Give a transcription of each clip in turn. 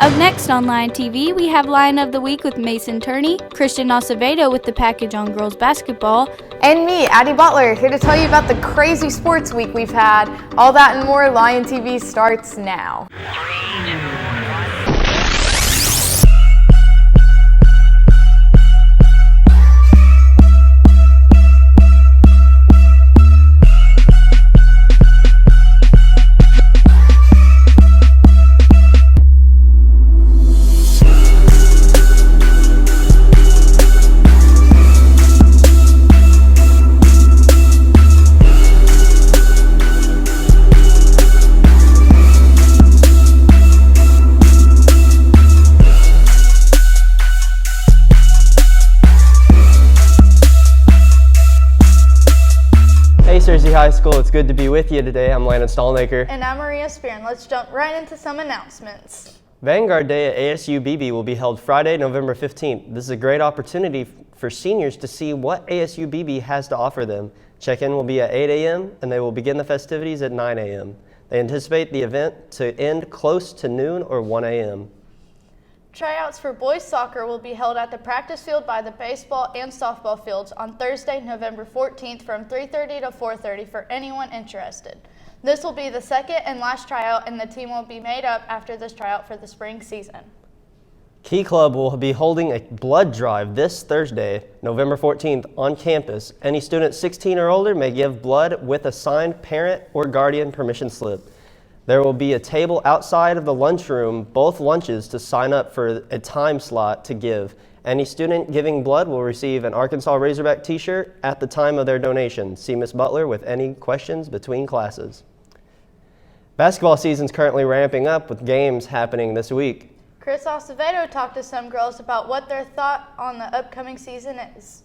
Up next on LionTV, we have Lion of the Week with Mason Turney, Christian Acevedo with the package on girls basketball, and me, Addie Butler, here to tell you about the crazy sports week we've had. All that and more, LionTV starts now. High School, it's good to be with you today. I'm Landon Stallmaker. And I'm Maria Spear, let's jump right into some announcements. Vanguard Day at ASU BB will be held Friday, November 15th. This is a great opportunity for seniors to see what ASU BB has to offer them. Check-in will be at 8 a.m. and they will begin the festivities at 9 a.m. They anticipate the event to end close to noon or 1 a.m. Tryouts for boys soccer will be held at the practice field by the baseball and softball fields on Thursday, November 14th from 3:30 to 4:30 for anyone interested. This will be the second and last tryout, and the team will be made up after this tryout for the spring season. Key Club will be holding a blood drive this Thursday, November 14th on campus. Any student 16 or older may give blood with a signed parent or guardian permission slip. There will be a table outside of the lunchroom, both lunches, to sign up for a time slot to give. Any student giving blood will receive an Arkansas Razorback t-shirt at the time of their donation. See Ms. Butler with any questions between classes. Basketball season's currently ramping up with games happening this week. Chris Acevedo talked to some girls about what their thought on the upcoming season is.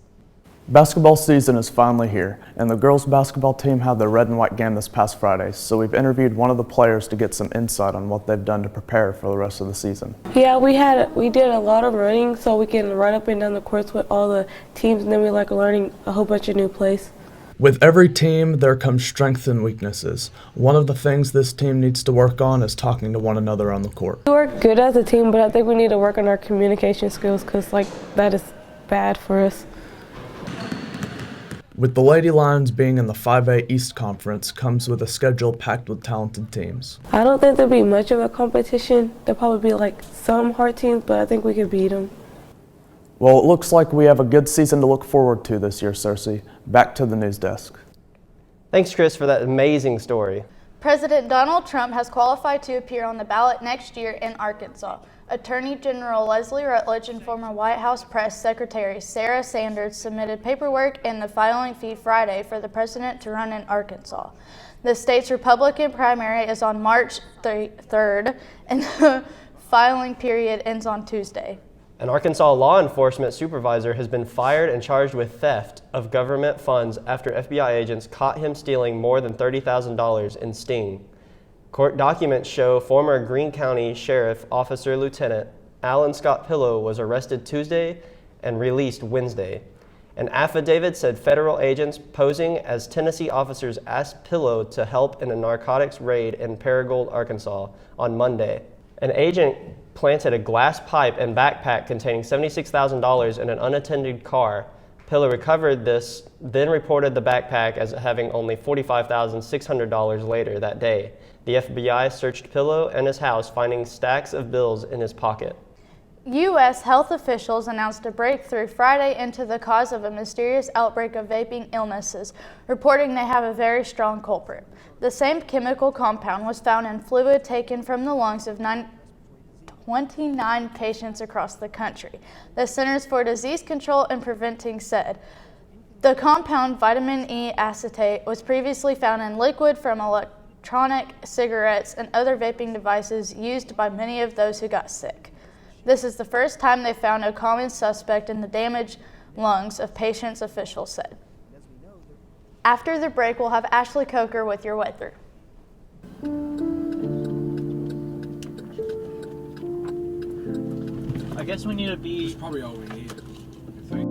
Basketball season is finally here, and the girls basketball team had their red and white game this past Friday, so we've interviewed one of the players to get some insight on what they've done to prepare for the rest of the season. Yeah, we did a lot of running so we can run up and down the courts with all the teams, and then we like learning a whole bunch of new plays. With every team, there comes strengths and weaknesses. One of the things this team needs to work on is talking to one another on the court. We work good as a team, but I think we need to work on our communication skills because that is bad for us. With the Lady Lions being in the 5A East Conference comes with a schedule packed with talented teams. I don't think there'll be much of a competition. There'll probably be some hard teams, but I think we could beat them. Well, it looks like we have a good season to look forward to this year, Cersei. Back to the news desk. Thanks, Chris, for that amazing story. President Donald Trump has qualified to appear on the ballot next year in Arkansas. Attorney General Leslie Rutledge and former White House Press Secretary Sarah Sanders submitted paperwork in the filing fee Friday for the president to run in Arkansas. The state's Republican primary is on March 3rd, and the filing period ends on Tuesday. An Arkansas law enforcement supervisor has been fired and charged with theft of government funds after FBI agents caught him stealing more than $30,000 in sting. Court documents show former Greene County Sheriff Officer Lieutenant Alan Scott Pillow was arrested Tuesday and released Wednesday. An affidavit said federal agents posing as Tennessee officers asked Pillow to help in a narcotics raid in Paragould, Arkansas on Monday. An agent planted a glass pipe and backpack containing $76,000 in an unattended car. Pillow recovered this, then reported the backpack as having only $45,600 later that day. The FBI searched Pillow and his house, finding stacks of bills in his pocket. U.S. health officials announced a breakthrough Friday into the cause of a mysterious outbreak of vaping illnesses, reporting they have a very strong culprit. The same chemical compound was found in fluid taken from the lungs of 29 patients across the country. The Centers for Disease Control and Preventing said the compound vitamin E acetate was previously found in liquid from electronic cigarettes and other vaping devices used by many of those who got sick. This is the first time they found a common suspect in the damaged lungs of patients, officials said. After the break, we'll have Ashley Coker with your weather. I guess we need to be... That's probably all we need, I think.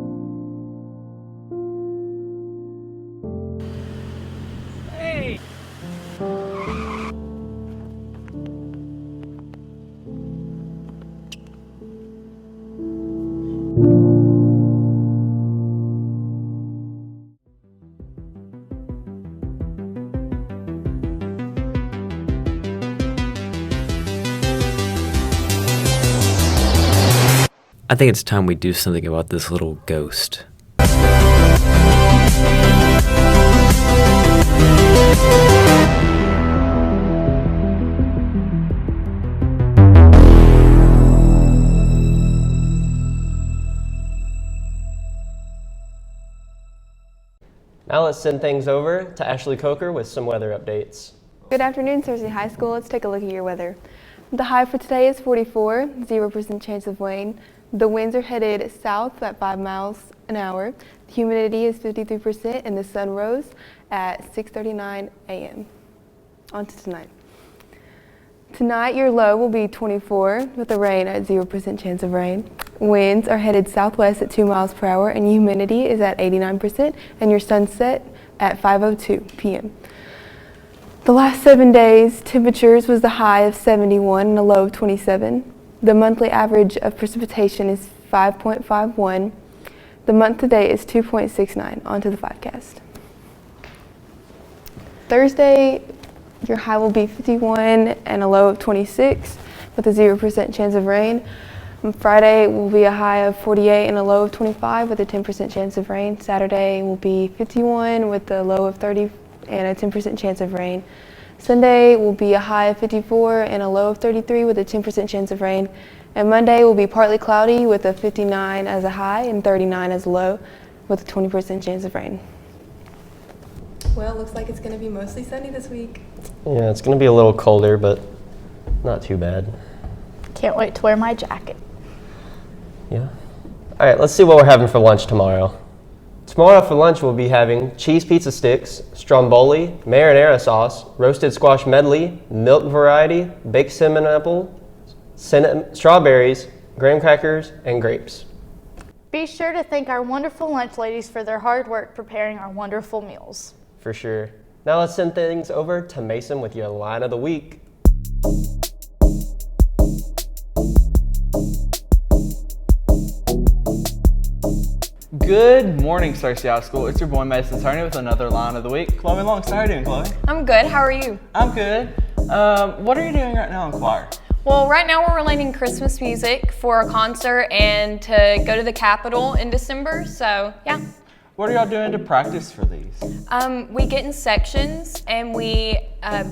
Hey! I think it's time we do something about this little ghost. Now let's send things over to Ashley Coker with some weather updates. Good afternoon, Searcy High School. Let's take a look at your weather. The high for today is 44, 0% chance of rain. The winds are headed south at 5 miles an hour. The humidity is 53% and the sun rose at 6:39 a.m. On to tonight. Tonight, your low will be 24 with the rain at 0% chance of rain. Winds are headed southwest at 2 miles per hour and humidity is at 89% and your sunset at 5:02 p.m. The last 7 days, temperatures was the high of 71 and a low of 27. The monthly average of precipitation is 5.51. The month to date is 2.69. On to the 5cast. Thursday, your high will be 51 and a low of 26 with a 0% chance of rain. Friday will be a high of 48 and a low of 25 with a 10% chance of rain. Saturday will be 51 with a low of 30 and a 10% chance of rain. Sunday will be a high of 54 and a low of 33 with a 10% chance of rain. And Monday will be partly cloudy with a 59 as a high and 39 as a low with a 20% chance of rain. Well, it looks like it's going to be mostly sunny this week. Yeah, it's going to be a little colder, but not too bad. Can't wait to wear my jacket. Yeah. All right, let's see what we're having for lunch tomorrow. Tomorrow for lunch we'll be having cheese pizza sticks, stromboli, marinara sauce, roasted squash medley, milk variety, baked cinnamon apple, strawberries, graham crackers, and grapes. Be sure to thank our wonderful lunch ladies for their hard work preparing our wonderful meals. For sure. Now let's send things over to Mason with your line of the week. Good morning, Searcy High School. It's your boy Mason Turney with another line of the week. Chloe Long, how are you doing, Chloe? I'm good. How are you? I'm good. What are you doing right now in choir? Well, right now we're learning Christmas music for a concert and to go to the Capitol in December, so yeah. What are y'all doing to practice for these? We get in sections and we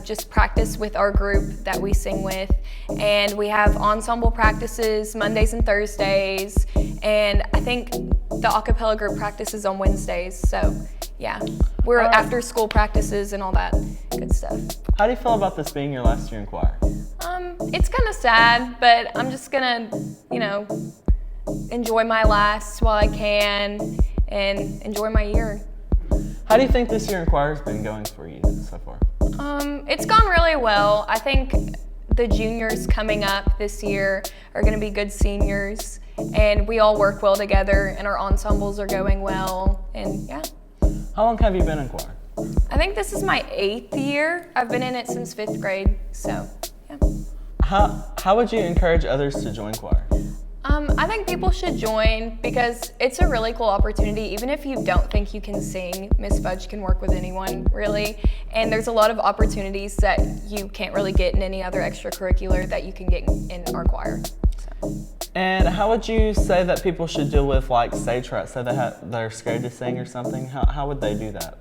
just practice with our group that we sing with. And we have ensemble practices Mondays and Thursdays. And I think the a cappella group practices on Wednesdays. So yeah, we're after school practices and all that good stuff. How do you feel about this being your last year in choir? It's kind of sad, but I'm just gonna, enjoy my last while I can and enjoy my year. How do you think this year in choir has been going for you so far? It's gone really well. I think the juniors coming up this year are going to be good seniors, and we all work well together, and our ensembles are going well, and yeah. How long have you been in choir? I think this is my 8th year. I've been in it since 5th grade, so yeah. How would you encourage others to join choir? I think people should join because it's a really cool opportunity. Even if you don't think you can sing, Miss Fudge can work with anyone, really. And there's a lot of opportunities that you can't really get in any other extracurricular that you can get in our choir. So. And how would you say that people should deal with like stage fright? Say they're scared to sing or something. How would they do that?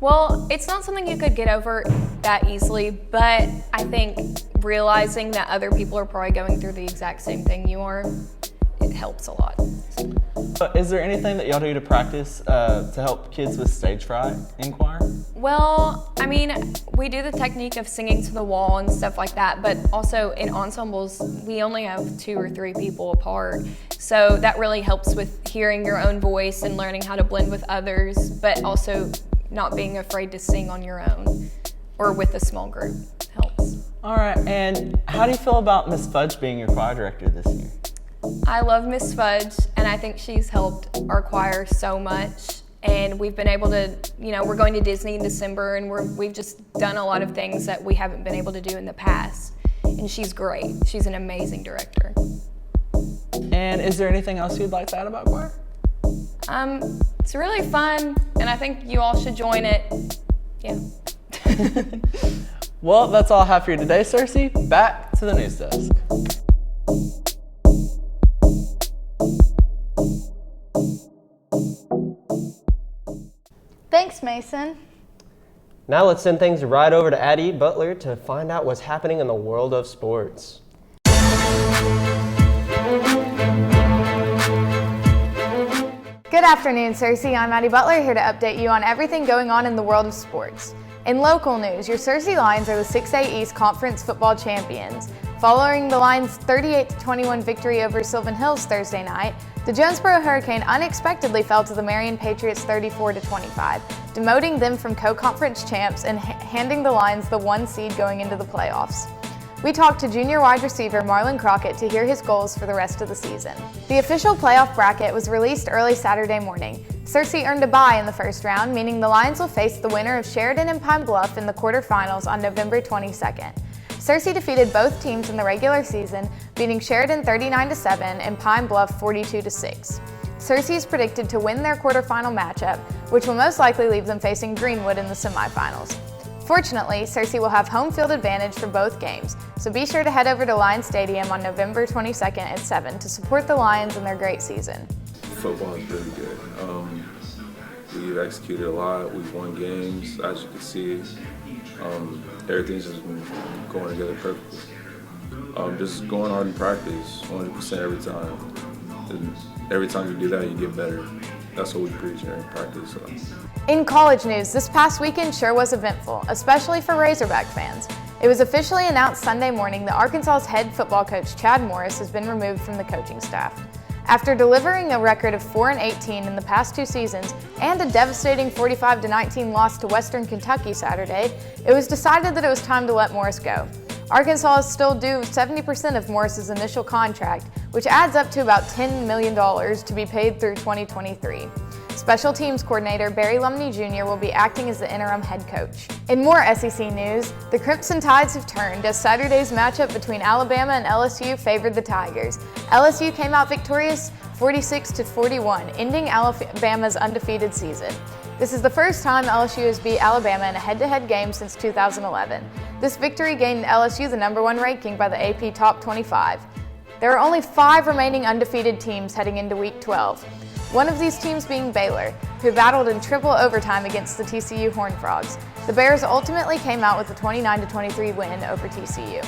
Well, it's not something you could get over that easily, but I think realizing that other people are probably going through the exact same thing you are, it helps a lot. Is there anything that y'all do to practice to help kids with stage fright in choir? Well, I mean, we do the technique of singing to the wall and stuff like that, but also in ensembles, we only have 2 or 3 people apart. So that really helps with hearing your own voice and learning how to blend with others, but also not being afraid to sing on your own or with a small group helps. All right, and how do you feel about Miss Fudge being your choir director this year? I love Miss Fudge, and I think she's helped our choir so much. And we've been able to, we're going to Disney in December, and we've just done a lot of things that we haven't been able to do in the past. And she's great. She's an amazing director. And is there anything else you'd like to add about choir? It's really fun, and I think you all should join it. Yeah. Well, that's all I have for you today, Cersei. Back to the news desk. Mason. Now let's send things right over to Addie Butler to find out what's happening in the world of sports. Good afternoon, Cersei. I'm Addie Butler, here to update you on everything going on in the world of sports. In local news, your Cersei Lions are the 6A East Conference football champions. Following the Lions' 38-21 victory over Sylvan Hills Thursday night, the Jonesboro Hurricane unexpectedly fell to the Marion Patriots 34-25, demoting them from co-conference champs and handing the Lions the 1 seed going into the playoffs. We talked to junior wide receiver Marlon Crockett to hear his goals for the rest of the season. The official playoff bracket was released early Saturday morning. Cersei earned a bye in the first round, meaning the Lions will face the winner of Sheridan and Pine Bluff in the quarterfinals on November 22nd. Cersei defeated both teams in the regular season, beating Sheridan 39-7 and Pine Bluff 42-6. Cersei is predicted to win their quarterfinal matchup, which will most likely leave them facing Greenwood in the semifinals. Fortunately, Cersei will have home field advantage for both games, so be sure to head over to Lions Stadium on November 22nd at 7 to support the Lions in their great season. Football is really good. We've executed a lot. We've won games, as you can see. Everything's just been going together perfectly. Just going hard in practice, 100% every time. And every time you do that, you get better. That's what we preach in practice. So. In college news, this past weekend sure was eventful, especially for Razorback fans. It was officially announced Sunday morning that Arkansas's head football coach Chad Morris has been removed from the coaching staff. After delivering a record of 4-18 in the past 2 seasons and a devastating 45-19 loss to Western Kentucky Saturday, it was decided that it was time to let Morris go. Arkansas is still due 70% of Morris's initial contract, which adds up to about $10 million to be paid through 2023. Special teams coordinator Barry Lumney Jr. will be acting as the interim head coach. In more SEC news, the Crimson Tides have turned as Saturday's matchup between Alabama and LSU favored the Tigers. LSU came out victorious 46-41, ending Alabama's undefeated season. This is the first time LSU has beat Alabama in a head-to-head game since 2011. This victory gained LSU the #1 ranking by the AP Top 25. There are only 5 remaining undefeated teams heading into Week 12. One of these teams being Baylor, who battled in triple overtime against the TCU Horned Frogs. The Bears ultimately came out with a 29-23 win over TCU.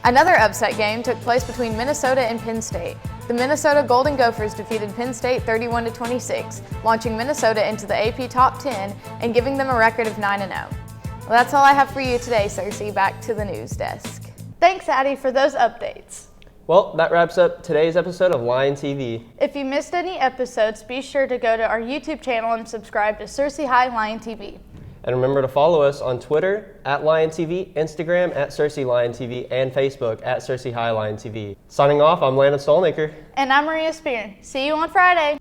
Another upset game took place between Minnesota and Penn State. The Minnesota Golden Gophers defeated Penn State 31-26, launching Minnesota into the AP Top 10 and giving them a record of 9-0. Well, that's all I have for you today, Cersei. Back to the news desk. Thanks, Addie, for those updates. Well, that wraps up today's episode of LionTV. If you missed any episodes, be sure to go to our YouTube channel and subscribe to Cersei High LionTV. And remember to follow us on Twitter @LionTV, Instagram @CerseiLionTV, and Facebook @Cersei High LionTV. Signing off, I'm Landon Stolnaker. And I'm Maria Spear. See you on Friday.